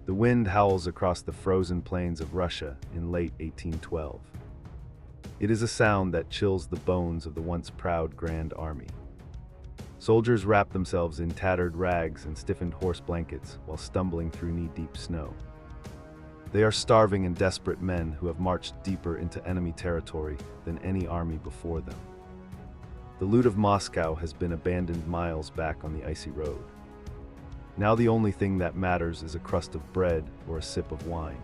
The wind howls across the frozen plains of Russia in late 1812. It is a sound that chills the bones of the once proud Grand Army. Soldiers wrap themselves in tattered rags and stiffened horse blankets while stumbling through knee-deep snow. They are starving and desperate men who have marched deeper into enemy territory than any army before them. The loot of Moscow has been abandoned miles back on the icy road. Now the only thing that matters is a crust of bread or a sip of wine.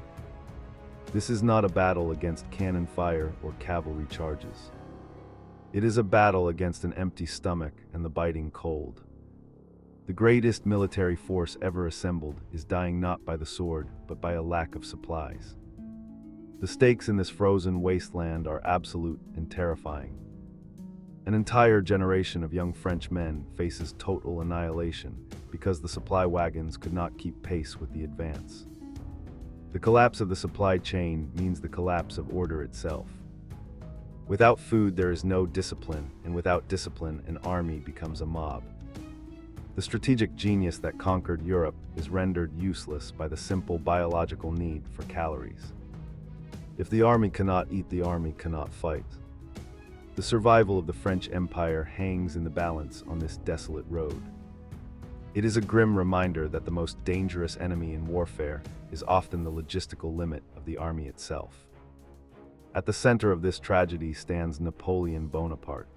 This is not a battle against cannon fire or cavalry charges. It is a battle against an empty stomach and the biting cold. The greatest military force ever assembled is dying not by the sword, but by a lack of supplies. The stakes in this frozen wasteland are absolute and terrifying. An entire generation of young French men faces total annihilation because the supply wagons could not keep pace with the advance. The collapse of the supply chain means the collapse of order itself. Without food, there is no discipline, and without discipline, an army becomes a mob. The strategic genius that conquered Europe is rendered useless by the simple biological need for calories. If the army cannot eat, the army cannot fight. The survival of the French Empire hangs in the balance on this desolate road. It is a grim reminder that the most dangerous enemy in warfare is often the logistical limit of the army itself. At the center of this tragedy stands Napoleon Bonaparte.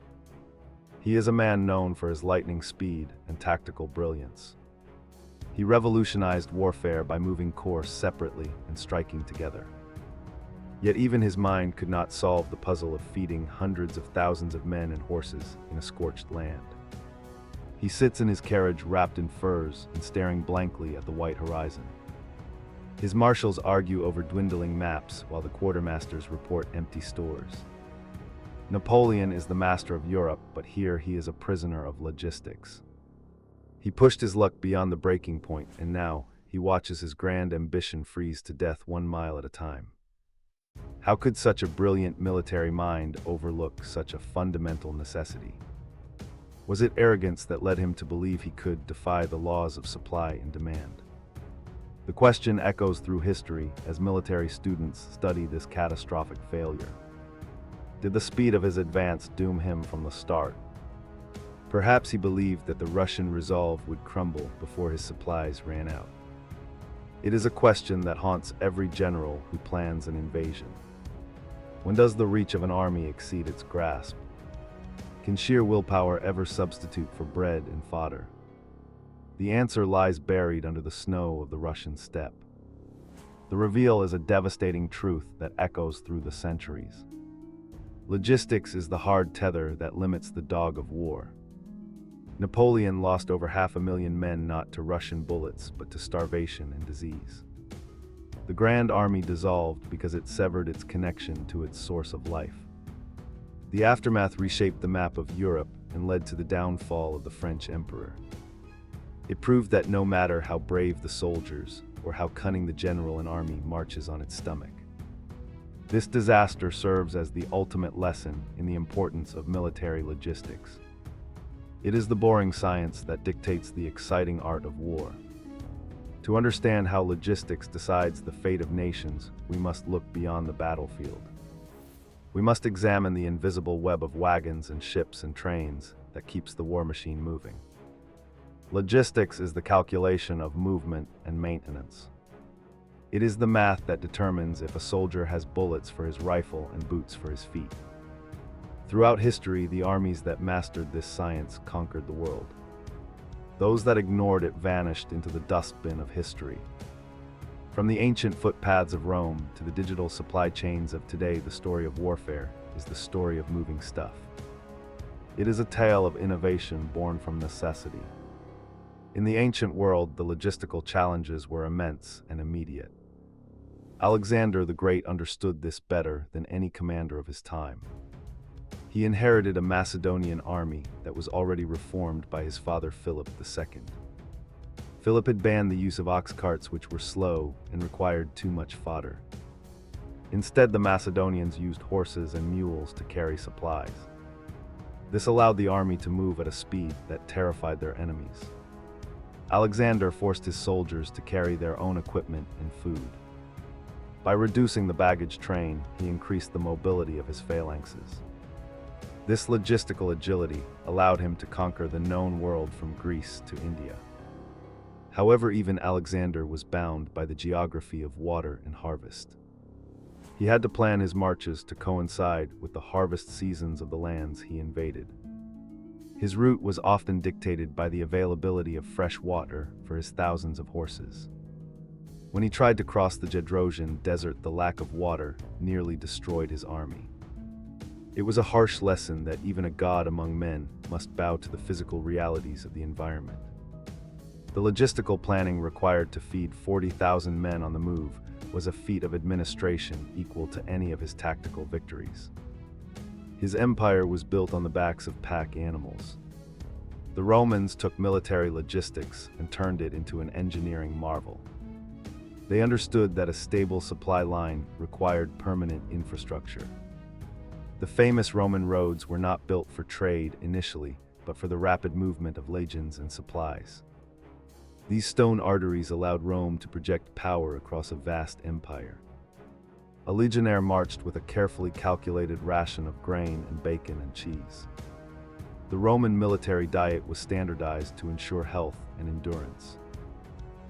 He is a man known for his lightning speed and tactical brilliance. He revolutionized warfare by moving corps separately and striking together. Yet even his mind could not solve the puzzle of feeding hundreds of thousands of men and horses in a scorched land. He sits in his carriage wrapped in furs and staring blankly at the white horizon. His marshals argue over dwindling maps while the quartermasters report empty stores. Napoleon is the master of Europe, but here he is a prisoner of logistics. He pushed his luck beyond the breaking point, and now he watches his grand ambition freeze to death 1 mile at a time. How could such a brilliant military mind overlook such a fundamental necessity? Was it arrogance that led him to believe he could defy the laws of supply and demand? The question echoes through history as military students study this catastrophic failure. Did the speed of his advance doom him from the start? Perhaps he believed that the Russian resolve would crumble before his supplies ran out. It is a question that haunts every general who plans an invasion. When does the reach of an army exceed its grasp? Can sheer willpower ever substitute for bread and fodder? The answer lies buried under the snow of the Russian steppe. The reveal is a devastating truth that echoes through the centuries. Logistics is the hard tether that limits the dog of war. Napoleon lost over 500,000 men not to Russian bullets, but to starvation and disease. The Grand Army dissolved because it severed its connection to its source of life. The aftermath reshaped the map of Europe and led to the downfall of the French Emperor. It proved that no matter how brave the soldiers or how cunning the general, an army marches on its stomach. This disaster serves as the ultimate lesson in the importance of military logistics. It is the boring science that dictates the exciting art of war. To understand how logistics decides the fate of nations, we must look beyond the battlefield. We must examine the invisible web of wagons and ships and trains that keeps the war machine moving. Logistics is the calculation of movement and maintenance. It is the math that determines if a soldier has bullets for his rifle and boots for his feet. Throughout history, the armies that mastered this science conquered the world. Those that ignored it vanished into the dustbin of history. From the ancient footpaths of Rome to the digital supply chains of today, the story of warfare is the story of moving stuff. It is a tale of innovation born from necessity. In the ancient world, the logistical challenges were immense and immediate. Alexander the Great understood this better than any commander of his time. He inherited a Macedonian army that was already reformed by his father Philip II. Philip had banned the use of ox carts, which were slow and required too much fodder. Instead, the Macedonians used horses and mules to carry supplies. This allowed the army to move at a speed that terrified their enemies. Alexander forced his soldiers to carry their own equipment and food. By reducing the baggage train, he increased the mobility of his phalanxes. This logistical agility allowed him to conquer the known world from Greece to India. However, even Alexander was bound by the geography of water and harvest. He had to plan his marches to coincide with the harvest seasons of the lands he invaded. His route was often dictated by the availability of fresh water for his thousands of horses. When he tried to cross the Jedrosian desert, the lack of water nearly destroyed his army. It was a harsh lesson that even a god among men must bow to the physical realities of the environment. The logistical planning required to feed 40,000 men on the move was a feat of administration equal to any of his tactical victories. His empire was built on the backs of pack animals. The Romans took military logistics and turned it into an engineering marvel. They understood that a stable supply line required permanent infrastructure. The famous Roman roads were not built for trade initially, but for the rapid movement of legions and supplies. These stone arteries allowed Rome to project power across a vast empire. A legionnaire marched with a carefully calculated ration of grain and bacon and cheese. The Roman military diet was standardized to ensure health and endurance.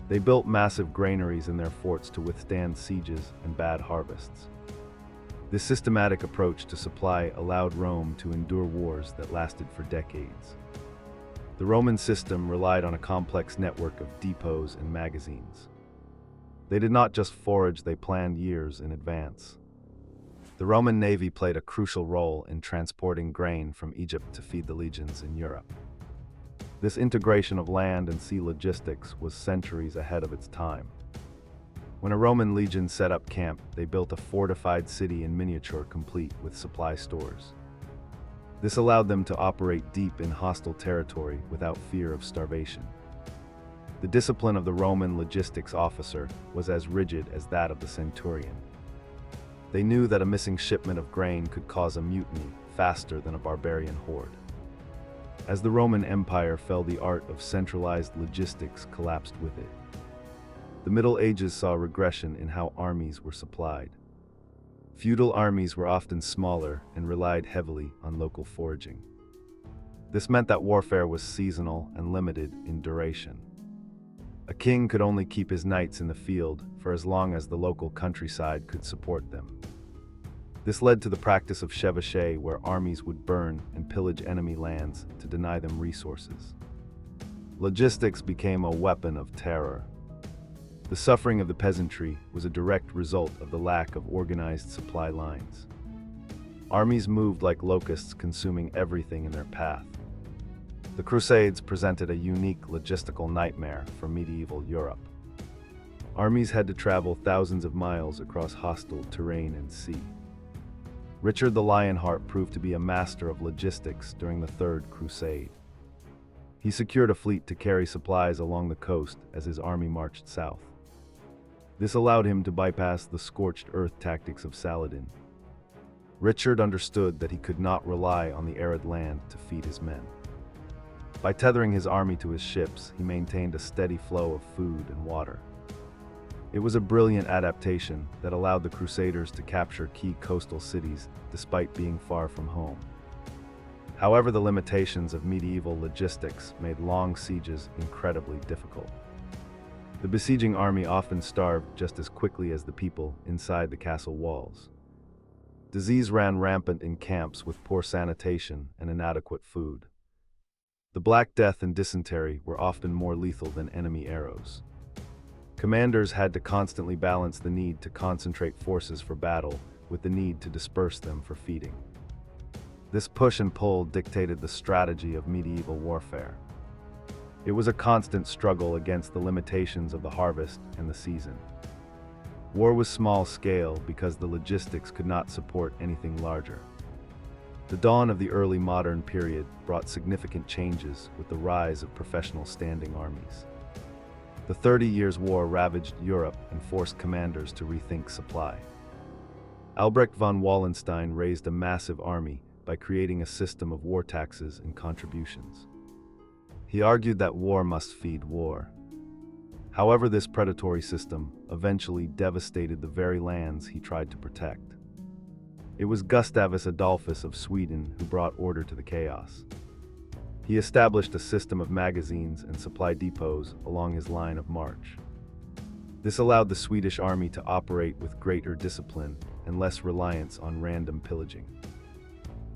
They built massive granaries in their forts to withstand sieges and bad harvests. This systematic approach to supply allowed Rome to endure wars that lasted for decades. The Roman system relied on a complex network of depots and magazines. They did not just forage, they planned years in advance. The Roman navy played a crucial role in transporting grain from Egypt to feed the legions in Europe. This integration of land and sea logistics was centuries ahead of its time. When a Roman legion set up camp, they built a fortified city in miniature complete with supply stores. This allowed them to operate deep in hostile territory without fear of starvation. The discipline of the Roman logistics officer was as rigid as that of the centurion. They knew that a missing shipment of grain could cause a mutiny faster than a barbarian horde. As the Roman Empire fell, the art of centralized logistics collapsed with it. The Middle Ages saw regression in how armies were supplied. Feudal armies were often smaller and relied heavily on local foraging. This meant that warfare was seasonal and limited in duration. A king could only keep his knights in the field for as long as the local countryside could support them. This led to the practice of chevauchée, where armies would burn and pillage enemy lands to deny them resources. Logistics became a weapon of terror. The suffering of the peasantry was a direct result of the lack of organized supply lines. Armies moved like locusts, consuming everything in their path. The Crusades presented a unique logistical nightmare for medieval Europe. Armies had to travel thousands of miles across hostile terrain and sea. Richard the Lionheart proved to be a master of logistics during the Third Crusade. He secured a fleet to carry supplies along the coast as his army marched south. This allowed him to bypass the scorched earth tactics of Saladin. Richard understood that he could not rely on the arid land to feed his men. By tethering his army to his ships, he maintained a steady flow of food and water. It was a brilliant adaptation that allowed the Crusaders to capture key coastal cities despite being far from home. However, the limitations of medieval logistics made long sieges incredibly difficult. The besieging army often starved just as quickly as the people inside the castle walls. Disease ran rampant in camps with poor sanitation and inadequate food. The Black Death and dysentery were often more lethal than enemy arrows. Commanders had to constantly balance the need to concentrate forces for battle with the need to disperse them for feeding. This push and pull dictated the strategy of medieval warfare. It was a constant struggle against the limitations of the harvest and the season. War was small scale because the logistics could not support anything larger. The dawn of the early modern period brought significant changes with the rise of professional standing armies. The 30 Years' War ravaged Europe and forced commanders to rethink supply. Albrecht von Wallenstein raised a massive army by creating a system of war taxes and contributions. He argued that war must feed war. However, this predatory system eventually devastated the very lands he tried to protect. It was Gustavus Adolphus of Sweden who brought order to the chaos. He established a system of magazines and supply depots along his line of march. This allowed the Swedish army to operate with greater discipline and less reliance on random pillaging.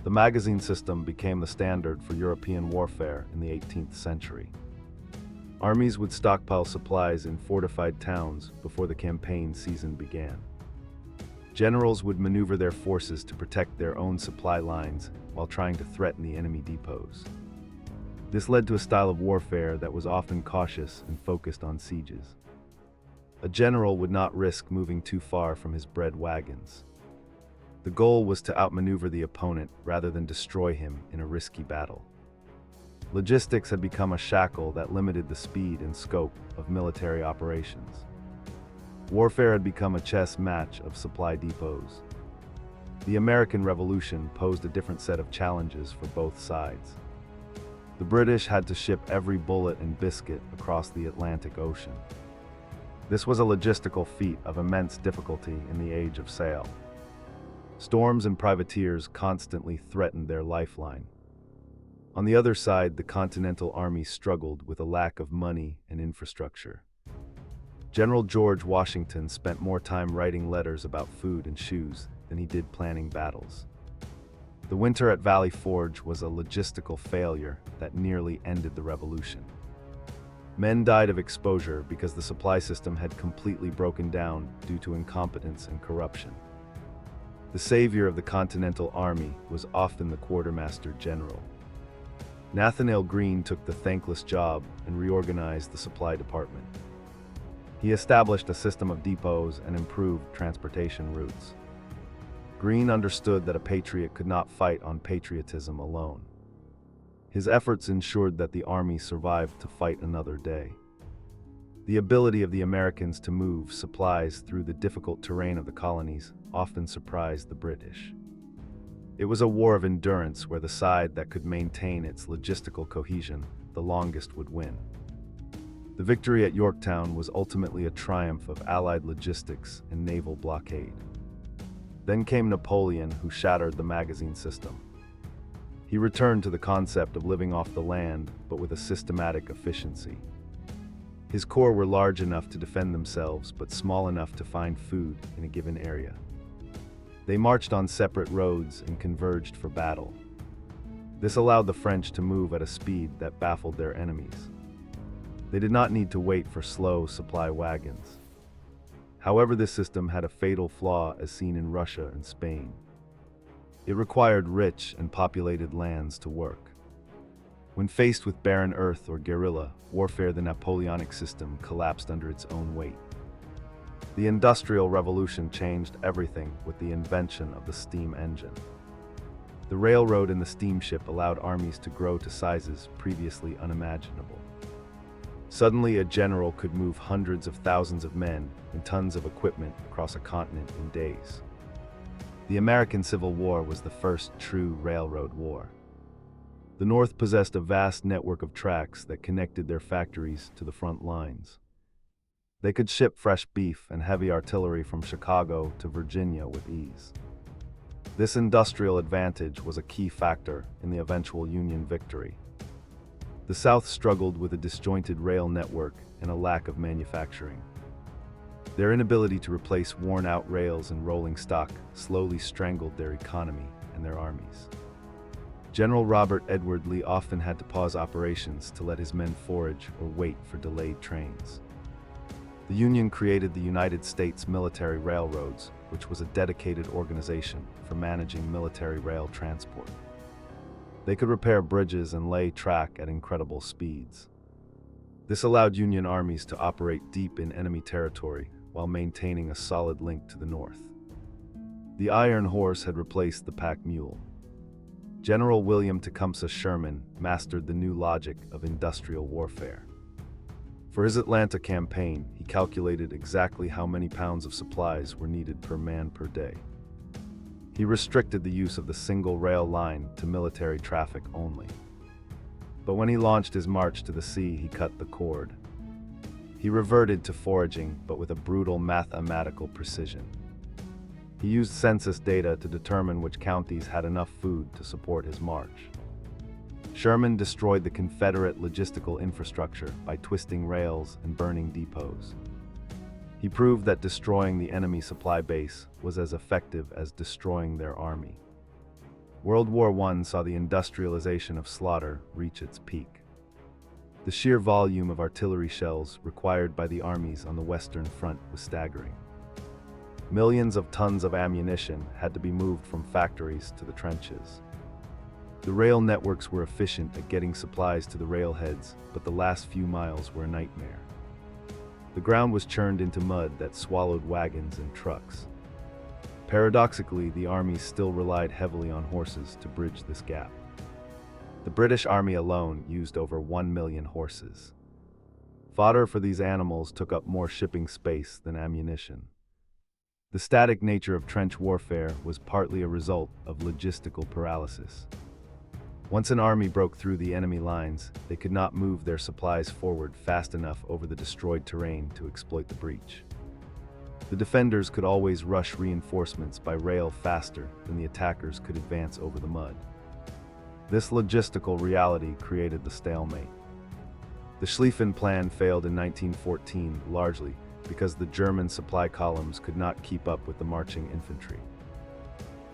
The magazine system became the standard for European warfare in the 18th century. Armies would stockpile supplies in fortified towns before the campaign season began. Generals would maneuver their forces to protect their own supply lines while trying to threaten the enemy depots. This led to a style of warfare that was often cautious and focused on sieges. A general would not risk moving too far from his bread wagons. The goal was to outmaneuver the opponent rather than destroy him in a risky battle. Logistics had become a shackle that limited the speed and scope of military operations. Warfare had become a chess match of supply depots. The American Revolution posed a different set of challenges for both sides. The British had to ship every bullet and biscuit across the Atlantic Ocean. This was a logistical feat of immense difficulty in the age of sail. Storms and privateers constantly threatened their lifeline. On the other side, the Continental Army struggled with a lack of money and infrastructure. General George Washington spent more time writing letters about food and shoes than he did planning battles. The winter at Valley Forge was a logistical failure that nearly ended the revolution. Men died of exposure because the supply system had completely broken down due to incompetence and corruption. The savior of the Continental Army was often the quartermaster general. Nathanael Greene took the thankless job and reorganized the supply department. He established a system of depots and improved transportation routes. Greene understood that a patriot could not fight on patriotism alone. His efforts ensured that the army survived to fight another day. The ability of the Americans to move supplies through the difficult terrain of the colonies often surprised the British. It was a war of endurance where the side that could maintain its logistical cohesion the longest would win. The victory at Yorktown was ultimately a triumph of Allied logistics and naval blockade. Then came Napoleon, who shattered the magazine system. He returned to the concept of living off the land, but with a systematic efficiency. His corps were large enough to defend themselves, but small enough to find food in a given area. They marched on separate roads and converged for battle. This allowed the French to move at a speed that baffled their enemies. They did not need to wait for slow supply wagons. However, this system had a fatal flaw as seen in Russia and Spain. It required rich and populated lands to work. When faced with barren earth or guerrilla warfare, the Napoleonic system collapsed under its own weight. The Industrial Revolution changed everything with the invention of the steam engine. The railroad and the steamship allowed armies to grow to sizes previously unimaginable. Suddenly, a general could move hundreds of thousands of men and tons of equipment across a continent in days. The American Civil War was the first true railroad war. The North possessed a vast network of tracks that connected their factories to the front lines. They could ship fresh beef and heavy artillery from Chicago to Virginia with ease. This industrial advantage was a key factor in the eventual Union victory. The South struggled with a disjointed rail network and a lack of manufacturing. Their inability to replace worn-out rails and rolling stock slowly strangled their economy and their armies. General Robert Edward Lee often had to pause operations to let his men forage or wait for delayed trains. The Union created the United States Military Railroads, which was a dedicated organization for managing military rail transport. They could repair bridges and lay track at incredible speeds. This allowed Union armies to operate deep in enemy territory while maintaining a solid link to the north. The iron horse had replaced the pack mule. General William Tecumseh Sherman mastered the new logic of industrial warfare. For his Atlanta campaign, he calculated exactly how many pounds of supplies were needed per man per day. He restricted the use of the single rail line to military traffic only. But when he launched his march to the sea, he cut the cord. He reverted to foraging, but with a brutal mathematical precision. He used census data to determine which counties had enough food to support his march. Sherman destroyed the Confederate logistical infrastructure by twisting rails and burning depots. He proved that destroying the enemy supply base was as effective as destroying their army. World War I saw the industrialization of slaughter reach its peak. The sheer volume of artillery shells required by the armies on the Western Front was staggering. Millions of tons of ammunition had to be moved from factories to the trenches. The rail networks were efficient at getting supplies to the railheads, but the last few miles were a nightmare. The ground was churned into mud that swallowed wagons and trucks. Paradoxically, the armies still relied heavily on horses to bridge this gap. The British Army alone used over 1 million horses. Fodder for these animals took up more shipping space than ammunition. The static nature of trench warfare was partly a result of logistical paralysis. Once an army broke through the enemy lines, they could not move their supplies forward fast enough over the destroyed terrain to exploit the breach. The defenders could always rush reinforcements by rail faster than the attackers could advance over the mud. This logistical reality created the stalemate. The Schlieffen Plan failed in 1914 largely because the German supply columns could not keep up with the marching infantry.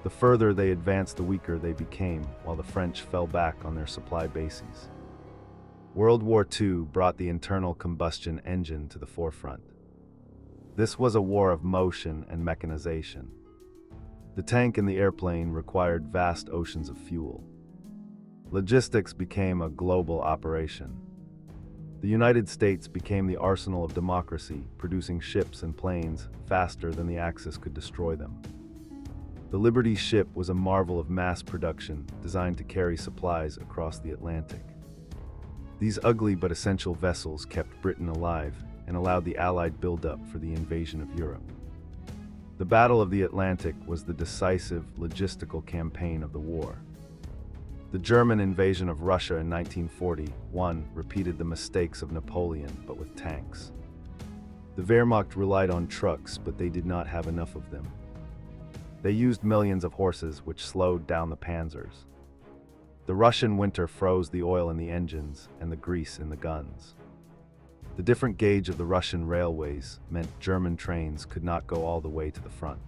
The further they advanced, the weaker they became, while the French fell back on their supply bases. World War II brought the internal combustion engine to the forefront. This was a war of motion and mechanization. The tank and the airplane required vast oceans of fuel. Logistics became a global operation. The United States became the arsenal of democracy, producing ships and planes faster than the Axis could destroy them. The Liberty ship was a marvel of mass production designed to carry supplies across the Atlantic. These ugly but essential vessels kept Britain alive and allowed the Allied buildup for the invasion of Europe. The Battle of the Atlantic was the decisive logistical campaign of the war. The German invasion of Russia in 1941 repeated the mistakes of Napoleon, but with tanks. The Wehrmacht relied on trucks, but they did not have enough of them. They used millions of horses, which slowed down the panzers. The Russian winter froze the oil in the engines and the grease in the guns. The different gauge of the Russian railways meant German trains could not go all the way to the front.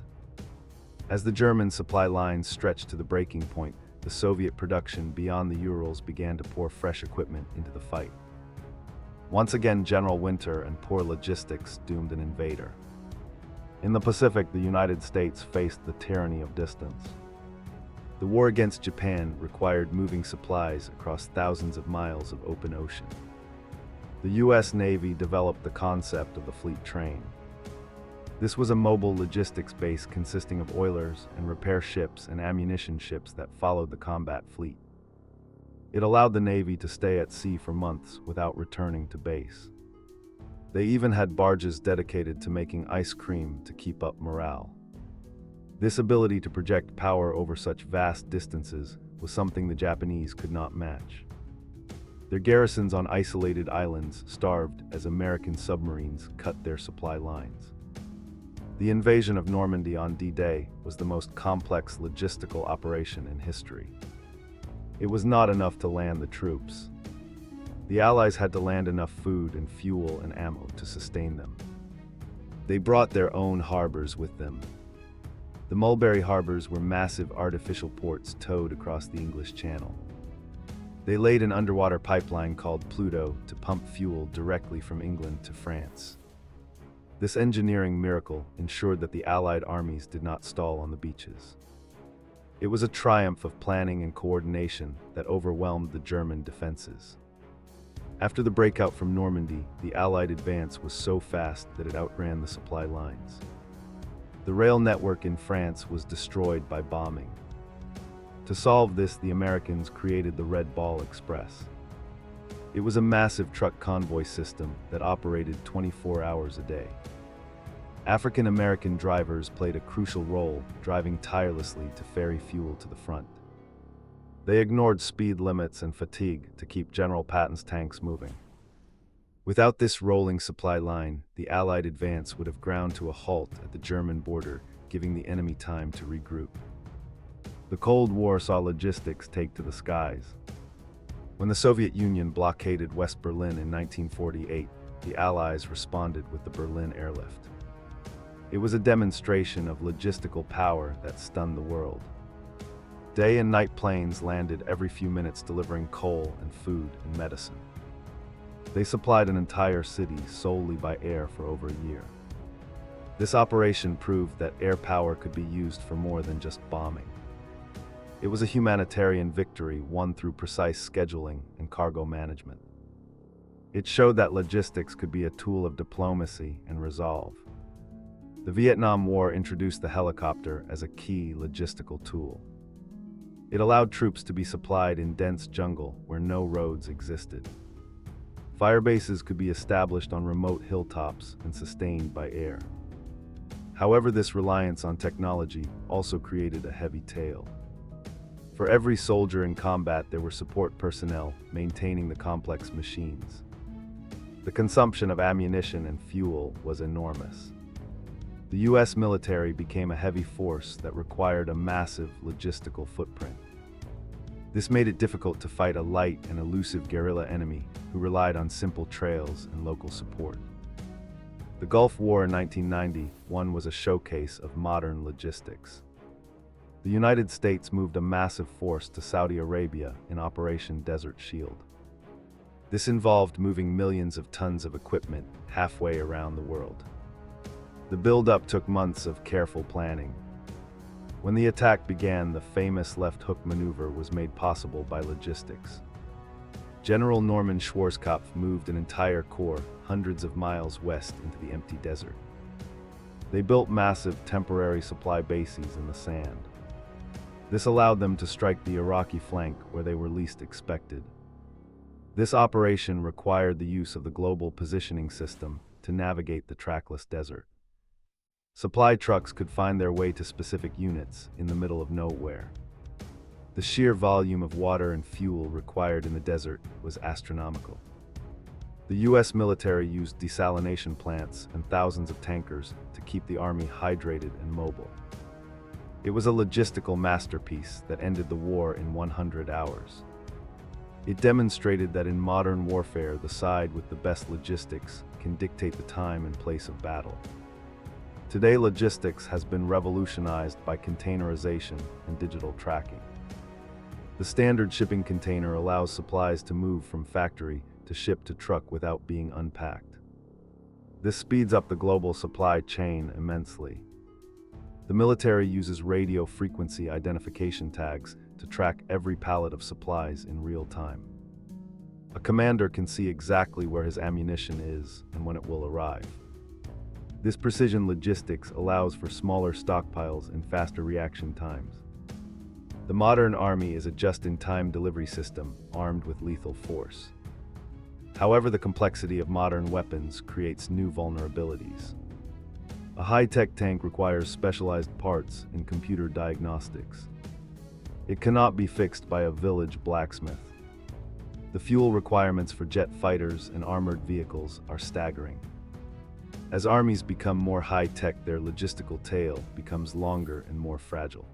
As the German supply lines stretched to the breaking point, the Soviet production beyond the Urals began to pour fresh equipment into the fight. Once again, general winter and poor logistics doomed an invader. In the Pacific, the United States faced the tyranny of distance. The war against Japan required moving supplies across thousands of miles of open ocean. The U.S. Navy developed the concept of the fleet train. This was a mobile logistics base consisting of oilers and repair ships and ammunition ships that followed the combat fleet. It allowed the Navy to stay at sea for months without returning to base. They even had barges dedicated to making ice cream to keep up morale. This ability to project power over such vast distances was something the Japanese could not match. Their garrisons on isolated islands starved as American submarines cut their supply lines. The invasion of Normandy on D-Day was the most complex logistical operation in history. It was not enough to land the troops. The Allies had to land enough food and fuel and ammo to sustain them. They brought their own harbors with them. The Mulberry harbors were massive artificial ports towed across the English Channel. They laid an underwater pipeline called Pluto to pump fuel directly from England to France. This engineering miracle ensured that the Allied armies did not stall on the beaches. It was a triumph of planning and coordination that overwhelmed the German defenses. After the breakout from Normandy, the Allied advance was so fast that it outran the supply lines. The rail network in France was destroyed by bombing. To solve this, the Americans created the Red Ball Express. It was a massive truck convoy system that operated 24 hours a day. African American drivers played a crucial role, driving tirelessly to ferry fuel to the front. They ignored speed limits and fatigue to keep General Patton's tanks moving. Without this rolling supply line, the Allied advance would have ground to a halt at the German border, giving the enemy time to regroup. The Cold War saw logistics take to the skies. When the Soviet Union blockaded West Berlin in 1948, the Allies responded with the Berlin airlift. It was a demonstration of logistical power that stunned the world. Day and night planes landed every few minutes delivering coal and food and medicine. They supplied an entire city solely by air for over a year. This operation proved that air power could be used for more than just bombing. It was a humanitarian victory won through precise scheduling and cargo management. It showed that logistics could be a tool of diplomacy and resolve. The Vietnam War introduced the helicopter as a key logistical tool. It allowed troops to be supplied in dense jungle where no roads existed. Fire bases could be established on remote hilltops and sustained by air. However, this reliance on technology also created a heavy tail. For every soldier in combat, there were support personnel maintaining the complex machines. The consumption of ammunition and fuel was enormous. The U.S. military became a heavy force that required a massive logistical footprint. This made it difficult to fight a light and elusive guerrilla enemy who relied on simple trails and local support. The Gulf War in 1991 was a showcase of modern logistics. The United States moved a massive force to Saudi Arabia in Operation Desert Shield. This involved moving millions of tons of equipment halfway around the world. The build-up took months of careful planning. When the attack began, the famous left hook maneuver was made possible by logistics. General Norman Schwarzkopf moved an entire corps hundreds of miles west into the empty desert. They built massive temporary supply bases in the sand. This allowed them to strike the Iraqi flank where they were least expected. This operation required the use of the global positioning system to navigate the trackless desert. Supply trucks could find their way to specific units in the middle of nowhere. The sheer volume of water and fuel required in the desert was astronomical. The U.S. military used desalination plants and thousands of tankers to keep the army hydrated and mobile. It was a logistical masterpiece that ended the war in 100 hours. It demonstrated that in modern warfare, the side with the best logistics can dictate the time and place of battle. Today, logistics has been revolutionized by containerization and digital tracking. The standard shipping container allows supplies to move from factory to ship to truck without being unpacked. This speeds up the global supply chain immensely. The military uses radio frequency identification tags to track every pallet of supplies in real time. A commander can see exactly where his ammunition is and when it will arrive. This precision logistics allows for smaller stockpiles and faster reaction times. The modern army is a just-in-time delivery system armed with lethal force. However, the complexity of modern weapons creates new vulnerabilities. A high-tech tank requires specialized parts and computer diagnostics. It cannot be fixed by a village blacksmith. The fuel requirements for jet fighters and armored vehicles are staggering. As armies become more high-tech, their logistical tail becomes longer and more fragile.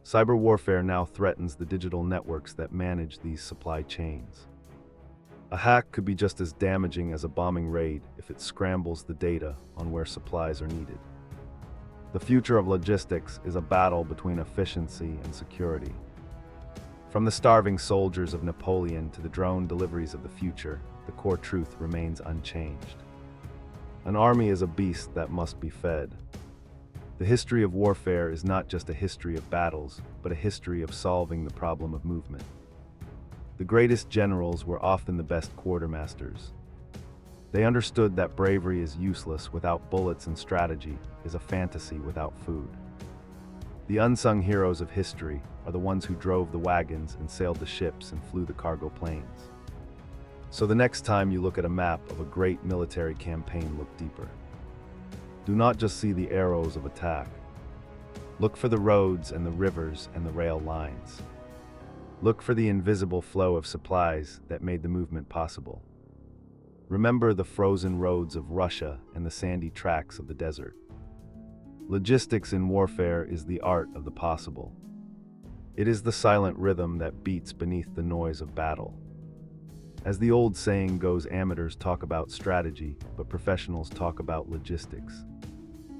Cyber warfare now threatens the digital networks that manage these supply chains. A hack could be just as damaging as a bombing raid if it scrambles the data on where supplies are needed. The future of logistics is a battle between efficiency and security. From the starving soldiers of Napoleon to the drone deliveries of the future, the core truth remains unchanged. An army is a beast that must be fed. The history of warfare is not just a history of battles, but a history of solving the problem of movement. The greatest generals were often the best quartermasters. They understood that bravery is useless without bullets and strategy is a fantasy without food. The unsung heroes of history are the ones who drove the wagons and sailed the ships and flew the cargo planes. So the next time you look at a map of a great military campaign, look deeper. Do not just see the arrows of attack. Look for the roads and the rivers and the rail lines. Look for the invisible flow of supplies that made the movement possible. Remember the frozen roads of Russia and the sandy tracks of the desert. Logistics in warfare is the art of the possible. It is the silent rhythm that beats beneath the noise of battle. As the old saying goes, amateurs talk about strategy, but professionals talk about logistics.